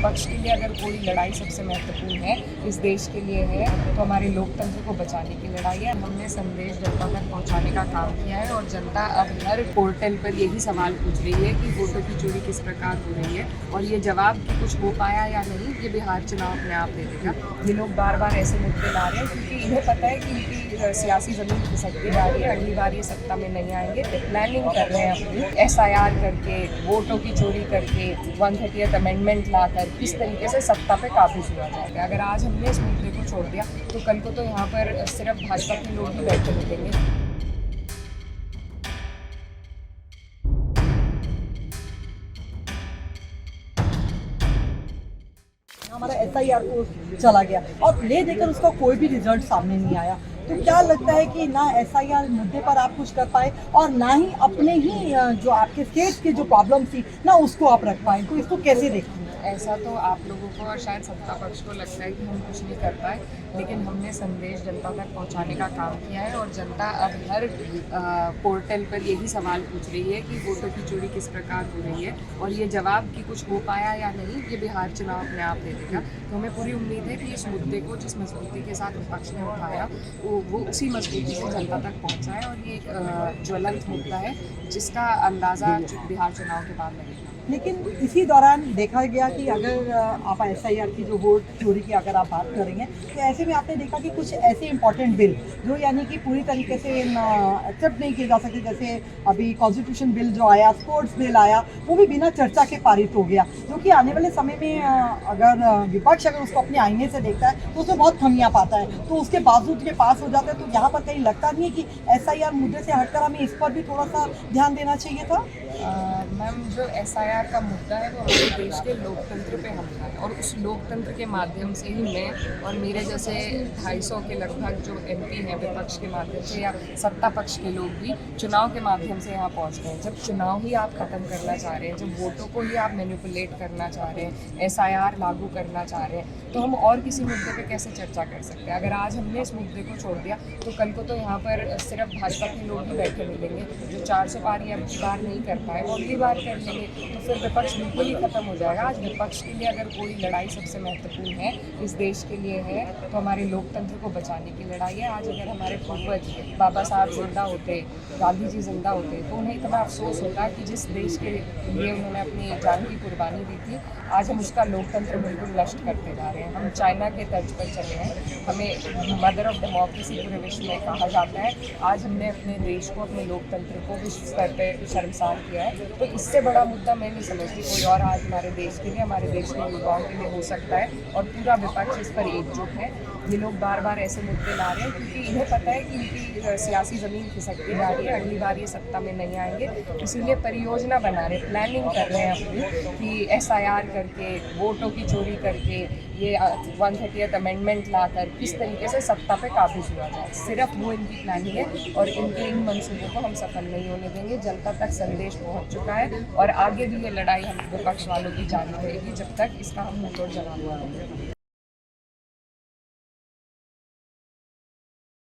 विपक्ष के लिए अगर कोई लड़ाई सबसे महत्वपूर्ण है इस देश के लिए है तो हमारे लोकतंत्र को बचाने की लड़ाई है। हमने संदेश जनता तक पहुंचाने का काम किया है और जनता अब हर पोर्टल पर यही सवाल पूछ रही है कि वोटों की चोरी किस प्रकार हो रही है, और ये जवाब कि कुछ हो पाया या नहीं ये बिहार चुनाव अपने आप दे देगा। ये लोग बार बार ऐसे मुद्दे ला रहे हैं क्योंकि इन्हें पता है कि इनकी सियासी जमीन खिसकती जा रही है, अगली बार ये सत्ता में नहीं आएंगे। प्लानिंग कर रहे हैं अपनी SIR करके, वोटों की चोरी करके, 130th अमेंडमेंट लाकर किस तरीके से सत्ता पे काबू किया जाएगा। अगर आज हमने इस मुद्दे को छोड़ दिया तो कल को तो यहाँ पर सिर्फ भाजपा के लोग ही बैठे मिलेंगे। हमारा SIR को चला गया और ले देकर उसका कोई भी रिजल्ट सामने नहीं आया। तो क्या लगता है कि ना SIR मुद्दे पर आप कुछ कर पाए और ना ही अपने ही जो आपके स्टेट की जो प्रॉब्लम थी ना उसको आप रख पाए, तो इसको कैसे देखते हैं? ऐसा तो आप लोगों को और शायद सत्ता पक्ष को लगता है कि हम कुछ नहीं कर पाए, लेकिन हमने संदेश जनता तक पहुंचाने का काम किया है और जनता अब हर पोर्टल पर यही सवाल पूछ रही है कि वोटों की चोरी किस प्रकार हो रही है, और ये जवाब कि कुछ हो पाया या नहीं ये बिहार चुनाव अपने आप दे देगा। तो हमें पूरी उम्मीद है कि इस मुद्दे को जिस मजबूती के साथ विपक्ष ने उठाया वो उसी मजबूती से जनता तक पहुँचा है, और ये एक ज्वलंत मुद्दा है जिसका अंदाज़ा बिहार चुनाव के बाद लगेगा। लेकिन इसी दौरान देखा गया कि अगर आप SIR की जो वोट चोरी की अगर आप बात करेंगे तो ऐसे में आपने देखा कि कुछ ऐसे इंपॉर्टेंट बिल जो यानी कि पूरी तरीके से एक्सेप्ट नहीं किए जा सकते, जैसे अभी कॉन्स्टिट्यूशन बिल जो आया, स्पोर्ट्स बिल आया, वो भी बिना चर्चा के पारित हो गया, जो कि आने वाले समय में अगर विपक्ष अगर उसको अपने आईने से देखता है तो उसमें बहुत खामियां पाता है, तो उसके बावजूद ये पास हो जाता है। तो यहाँ पर कहीं लगता नहीं है कि SIR मुद्दे से हटकर हमें इस पर भी थोड़ा सा ध्यान देना चाहिए था? मैम, जो SIR का मुद्दा है वो हमारे देश के लोकतंत्र पे हमला है, और उस लोकतंत्र के माध्यम से ही मैं और मेरे जैसे 250 के लगभग जो MP हैं विपक्ष के माध्यम से या सत्ता पक्ष के लोग भी चुनाव के माध्यम से यहाँ पहुँच गए हैं। जब चुनाव ही आप ख़त्म करना चाह रहे हैं, जब वोटों को ही आप मैनिपुलेट करना चाह रहे हैं, SIR लागू करना चाह रहे हैं, तो हम और किसी मुद्दे पे कैसे चर्चा कर सकते हैं? अगर आज हमने इस मुद्दे को छोड़ दिया तो कल को तो यहाँ पर सिर्फ भाजपा के लोग ही बैठे मिलेंगे। जो 400 पार या अगली बार नहीं कर पाए वो अगली बार कर लेंगे, तो फिर विपक्ष बिल्कुल ही खत्म हो जाएगा। आज विपक्ष के लिए अगर कोई लड़ाई सबसे महत्वपूर्ण है इस देश के लिए है तो हमारे लोकतंत्र को बचाने की लड़ाई है। आज अगर हमारे पूर्वज बाबा साहब जिंदा होते, गांधी जी जिंदा होते, तो उन्हें इतना अफसोस होता कि जिस देश के लिए उन्होंने अपनी जान की कुर्बानी दी थी, आज हम उसका लोकतंत्र बिल्कुल नष्ट करते जा रहे हैं। हम चाइना के तर्ज पर चले हैं, हमें मदर ऑफ डेमोक्रेसी पूरे विश्व में कहा जाता है। आज हमने अपने देश को, अपने लोकतंत्र को विश्व स्तर पर शर्मसार किया है। तो इससे बड़ा मुद्दा मैं नहीं समझती कोई और आज हमारे देश के लिए, हमारे देश के युवाओं के लिए हो सकता है, और पूरा विपक्ष इस पर एकजुट है। ये लोग बार बार ऐसे मुद्दे ला रहे हैं क्योंकि इन्हें पता है कि इनकी सियासी ज़मीन खिसकती जा रही है, अगली बार ये सत्ता में नहीं आएंगे। इसीलिए परियोजना बना रहे, प्लानिंग कर रहे हैं अपनी कि SIR करके, वोटों की चोरी करके, ये 130th अमेंडमेंट लाकर किस तरीके से सत्ता पे काबू किया जाए। सिर्फ वो इनकी प्लानिंग है और इनके इन मंसूबों को हम सफल नहीं होने देंगे। जनता तक संदेश पहुंच चुका है और आगे भी ये लड़ाई हम विपक्ष वालों की जारी रहेगी जब तक इसका हम मुंहतोड़ जवाब न दें।